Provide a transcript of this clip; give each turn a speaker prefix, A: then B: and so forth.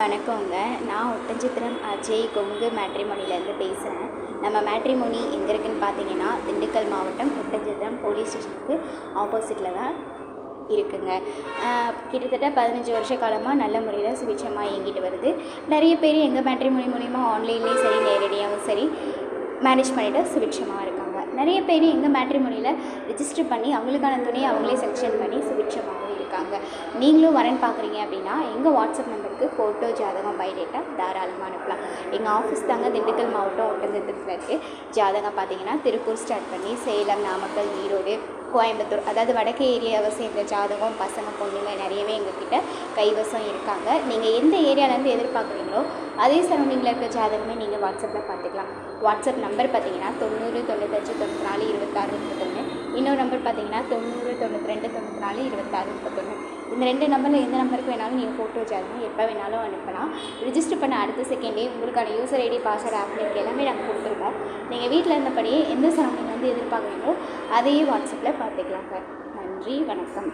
A: வணக்கங்க. நான் ஒட்டன்சத்திரம் அஜய் கொங்கு மேட்ரிமோனிலேருந்து பேசுகிறேன். நம்ம மேட்ரிமோனி எங்கே இருக்குதுன்னு பார்த்தீங்கன்னா, திண்டுக்கல் மாவட்டம் ஒட்டன்சத்திரம் போலீஸ் ஸ்டேஷனுக்கு ஆப்போசிட்டில் தான் இருக்குங்க. கிட்டத்தட்ட 15 வருஷ காலமாக நல்ல முறையில் சுபிட்சமாக இயங்கிட்டு வருது. நிறைய பேர் எங்கள் மேட்ரிமோனி மூலிமா ஆன்லைன்லேயும் சரி, நேரடியாகவும் சரி மேனேஜ் பண்ணிவிட்டு சுபிட்சமாக இருக்காங்க. நிறைய பேர் எங்கள் மேட்ரிமோனியில் ரிஜிஸ்டர் பண்ணி அவங்களுக்கான துணையை அவங்களே செலெக்ஷன் பண்ணி சுபிட்சமாகவும் இருக்காங்க. நீங்களும் வரேன்னு பார்க்குறீங்க அப்படின்னா எங்கள் வாட்ஸ்அப் நம்பருக்கு ஃபோட்டோ, ஜாதகம், பயோடேட்டா தாராளமாக அனுப்பலாம். எங்கள் ஆஃபீஸ் தாங்க திண்டுக்கல் மாவட்டம் ஒட்டன்சத்திரத்தில் இருக்குது. ஜாதகம் பார்த்தீங்கன்னா திருப்பூர் ஸ்டார்ட் பண்ணி சேலம், நாமக்கல், ஈரோடு, கோயம்புத்தூர், அதாவது வடக்கு ஏரியாவை சேர்ந்த ஜாதகம் பசங்க பொண்ணுங்க நிறையவே எங்ககிட்ட கைவசம் இருக்காங்க. நீங்கள் எந்த ஏரியாவிலேருந்து எதிர்பார்க்குறீங்களோ அதே சரௌண்டிங்கில் இருக்க ஜாதகமே நீங்கள் வாட்ஸ்அப்பில் பார்த்துக்கலாம். வாட்ஸ்அப் நம்பர் பார்த்தீங்கன்னா 90 95 94 26 31. இன்னொரு நம்பர் பார்த்தீங்கன்னா 90 92 94 26 31. இந்த 2 நம்பரில் எந்த நம்பருக்கு வேணாலும் நீங்கள் ஃபோட்டோ ஜாதகம் எப்போ வேணாலும் அனுப்பலாம். ரிஜிஸ்டர் பண்ண அடுத்த செகண்டே உங்களுக்கான யூசர் ஐடி, பாஸ்வேர்டு, ஆப்லிக் எல்லாமே நாங்கள் கொடுத்துருக்கோம். நீங்கள் வீட்டில் இருந்தபடியே எந்த சரௌண்டிங் வந்து எதிர்பார்க்குறீங்களோ அதையே வாட்ஸ்அப்பில் பார்த்துக்கலாங்க. நன்றி, வணக்கம்.